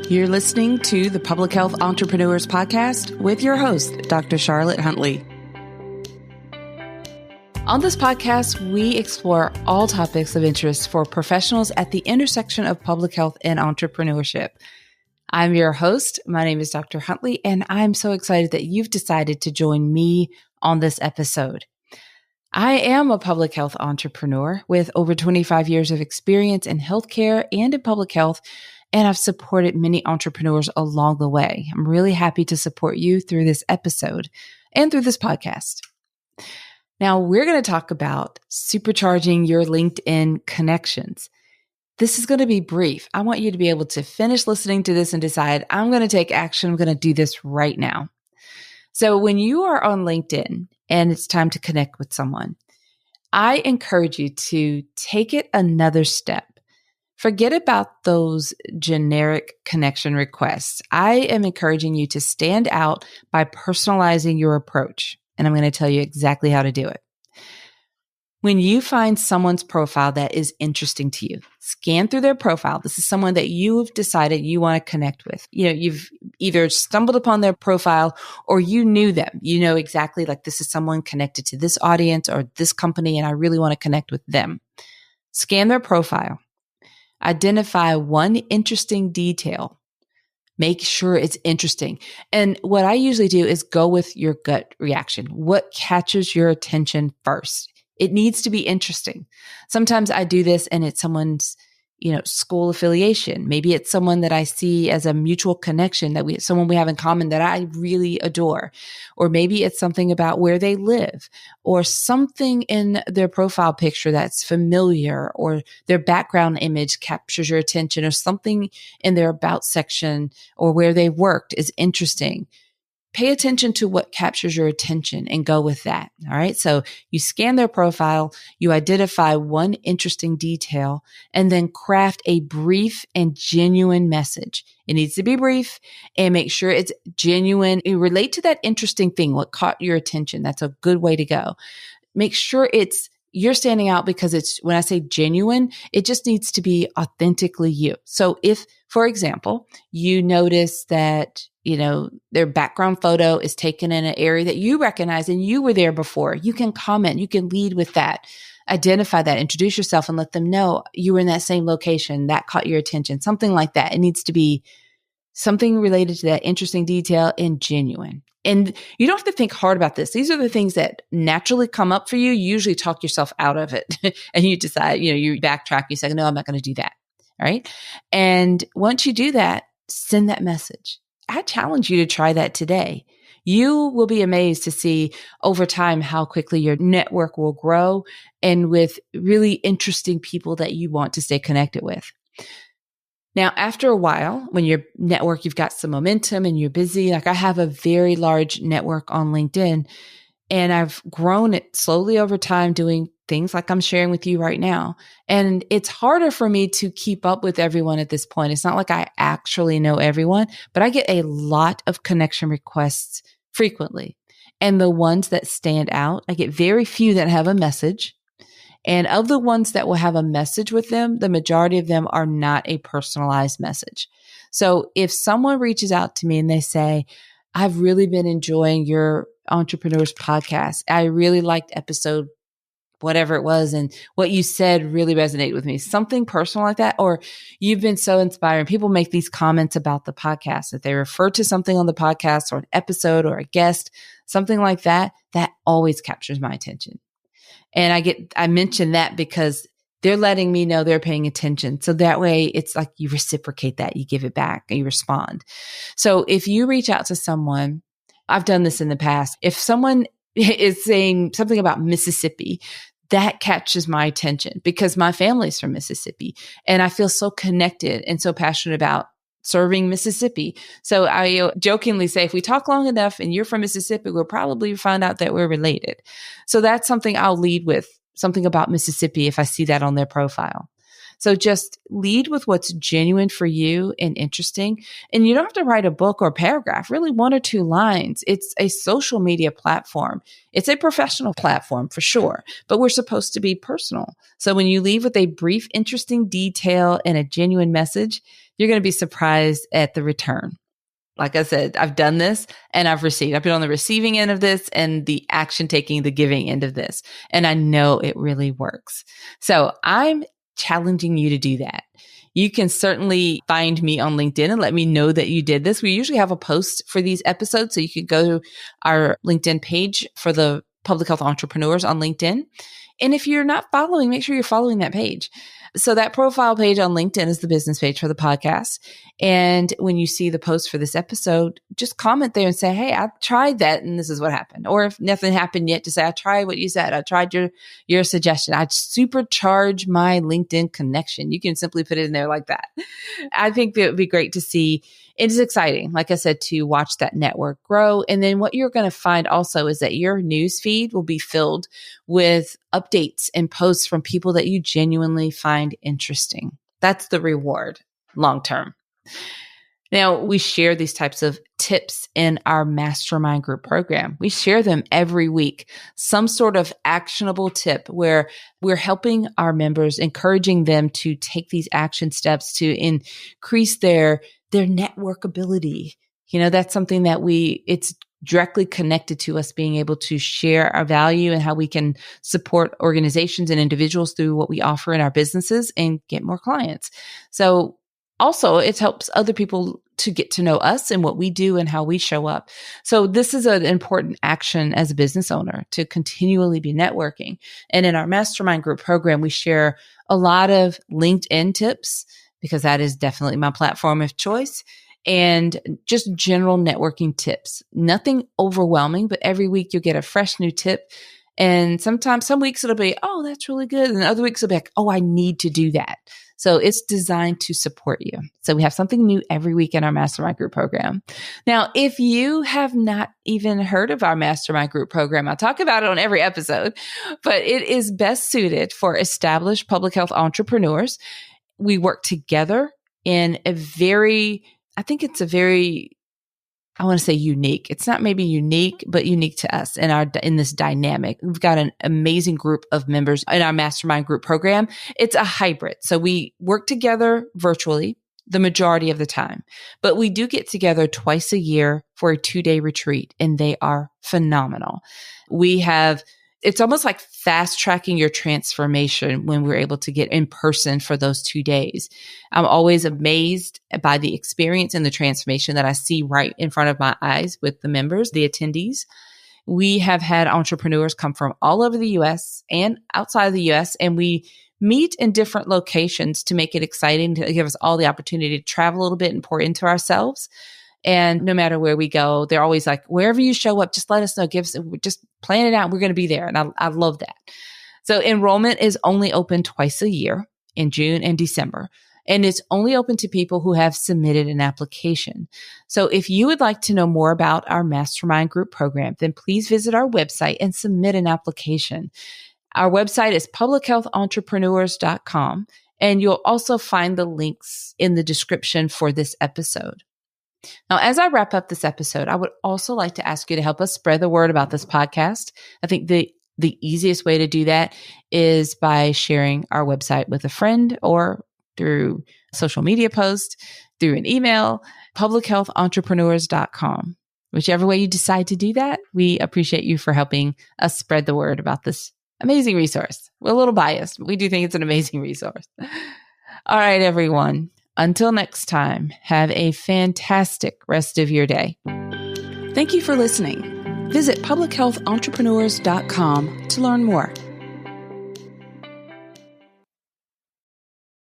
You're listening to the Public Health Entrepreneurs Podcast with your host, Dr. Charlotte Huntley. On this podcast, we explore all topics of interest for professionals at the intersection of public health and entrepreneurship. I'm your host. My name is Dr. Huntley, and I'm so excited that you've decided to join me on this episode. I am a public health entrepreneur with over 25 years of experience in healthcare and in public health, and I've supported many entrepreneurs along the way. I'm really happy to support you through this episode and through this podcast. Now, we're going to talk about supercharging your LinkedIn connections. This is going to be brief. I want you to be able to finish listening to this and decide, I'm going to take action. I'm going to do this right now. So when you are on LinkedIn and it's time to connect with someone, I encourage you to take it another step. Forget about those generic connection requests. I am encouraging you to stand out by personalizing your approach, and I'm going to tell you exactly how to do it. When you find someone's profile that is interesting to you, scan through their profile. This is someone that you have decided you want to connect with. You've either stumbled upon their profile or you knew them. You know exactly, like, this is someone connected to this audience or this company, and I really want to connect with them. Scan their profile. Identify one interesting detail. Make sure it's interesting. And what I usually do is go with your gut reaction. What catches your attention first? It needs to be interesting. Sometimes I do this and it's someone's, school affiliation. Maybe it's someone that I see as a mutual connection, someone we have in common that I really adore. Or maybe it's something about where they live or something in their profile picture that's familiar, or their background image captures your attention, or something in their about section or where they worked is interesting. Pay attention to what captures your attention and go with that. All right. So you scan their profile, you identify one interesting detail, and then craft a brief and genuine message. It needs to be brief and make sure it's genuine. You relate to that interesting thing, what caught your attention. That's a good way to go. Make sure you're standing out because when I say genuine, it just needs to be authentically you. So if, for example, you notice that, their background photo is taken in an area that you recognize and you were there before, you can comment, you can lead with that, identify that, introduce yourself and let them know you were in that same location, that caught your attention, something like that. It needs to be something related to that interesting detail and genuine. And you don't have to think hard about this. These are the things that naturally come up for you. You usually talk yourself out of it and you decide, you backtrack, you say, no, I'm not going to do that. All right. And once you do that, send that message. I challenge you to try that today. You will be amazed to see over time how quickly your network will grow and with really interesting people that you want to stay connected with. Now, after a while, when your network, you've got some momentum and you're busy, like I have a very large network on LinkedIn, and I've grown it slowly over time doing things like I'm sharing with you right now. And it's harder for me to keep up with everyone at this point. It's not like I actually know everyone, but I get a lot of connection requests frequently. And the ones that stand out, I get very few that have a message. And of the ones that will have a message with them, the majority of them are not a personalized message. So if someone reaches out to me and they say, I've really been enjoying your Entrepreneurs podcast. I really liked episode whatever it was, and what you said really resonated with me. Something personal like that, or you've been so inspiring. People make these comments about the podcast, that they refer to something on the podcast or an episode or a guest, something like that, that always captures my attention. And I mention that because they're letting me know they're paying attention. So that way it's like you reciprocate that, you give it back, and you respond. So if you reach out to someone, I've done this in the past. If someone is saying something about Mississippi, that catches my attention because my family's from Mississippi and I feel so connected and so passionate about serving Mississippi. So I jokingly say, if we talk long enough and you're from Mississippi, we'll probably find out that we're related. So that's something I'll lead with, something about Mississippi if I see that on their profile. So just lead with what's genuine for you and interesting. And you don't have to write a book or paragraph, really 1 or 2 lines. It's a social media platform. It's a professional platform for sure, but we're supposed to be personal. So when you leave with a brief, interesting detail and a genuine message, you're going to be surprised at the return. Like I said, I've done this and I've received. I've been on the receiving end of this and the action taking, the giving end of this. And I know it really works. So I'm challenging you to do that. You can certainly find me on LinkedIn and let me know that you did this. We usually have a post for these episodes. So you could go to our LinkedIn page for the Public Health Entrepreneurs on LinkedIn. And if you're not following, make sure you're following that page. So that profile page on LinkedIn is the business page for the podcast. And when you see the post for this episode, just comment there and say, hey, I tried that and this is what happened. Or if nothing happened yet, to say, I tried what you said. I tried your suggestion. I'd supercharge my LinkedIn connection. You can simply put it in there like that. I think that it would be great to see. It is exciting, like I said, to watch that network grow. And then what you're going to find also is that your news feed will be filled with updates and posts from people that you genuinely find interesting. That's the reward long term. Now, we share these types of tips in our Mastermind Group program. We share them every week, some sort of actionable tip where we're helping our members, encouraging them to take these action steps to increase their network ability. That's something that it's directly connected to us being able to share our value and how we can support organizations and individuals through what we offer in our businesses and get more clients. So also, it helps other people to get to know us and what we do and how we show up. So this is an important action as a business owner, to continually be networking. And in our Mastermind Group program, we share a lot of LinkedIn tips, because that is definitely my platform of choice, and just general networking tips. Nothing overwhelming, but every week you'll get a fresh new tip. And sometimes, some weeks it'll be, oh, that's really good. And other weeks it'll be like, oh, I need to do that. So it's designed to support you. So we have something new every week in our Mastermind Group program. Now, if you have not even heard of our Mastermind Group program, I talk about it on every episode, but it is best suited for established public health entrepreneurs. We work together in I want to say unique. It's not maybe unique, but unique to us in this dynamic. We've got an amazing group of members in our Mastermind Group program. It's a hybrid. So we work together virtually the majority of the time, but we do get together twice a year for a 2-day retreat, and they are phenomenal. It's almost like fast tracking your transformation when we're able to get in person for those 2 days. I'm always amazed by the experience and the transformation that I see right in front of my eyes with the members, the attendees. We have had entrepreneurs come from all over the US and outside of the US, and we meet in different locations to make it exciting, to give us all the opportunity to travel a little bit and pour into ourselves. And no matter where we go, they're always like, wherever you show up, just let us know, just plan it out. We're going to be there. And I love that. So enrollment is only open twice a year, in June and December. And it's only open to people who have submitted an application. So if you would like to know more about our Mastermind Group program, then please visit our website and submit an application. Our website is publichealthentrepreneurs.com. And you'll also find the links in the description for this episode. Now, as I wrap up this episode, I would also like to ask you to help us spread the word about this podcast. I think the easiest way to do that is by sharing our website with a friend, or through social media posts, through an email, publichealthentrepreneurs.com. Whichever way you decide to do that, we appreciate you for helping us spread the word about this amazing resource. We're a little biased, but we do think it's an amazing resource. All right, everyone. Until next time, have a fantastic rest of your day. Thank you for listening. Visit publichealthentrepreneurs.com to learn more.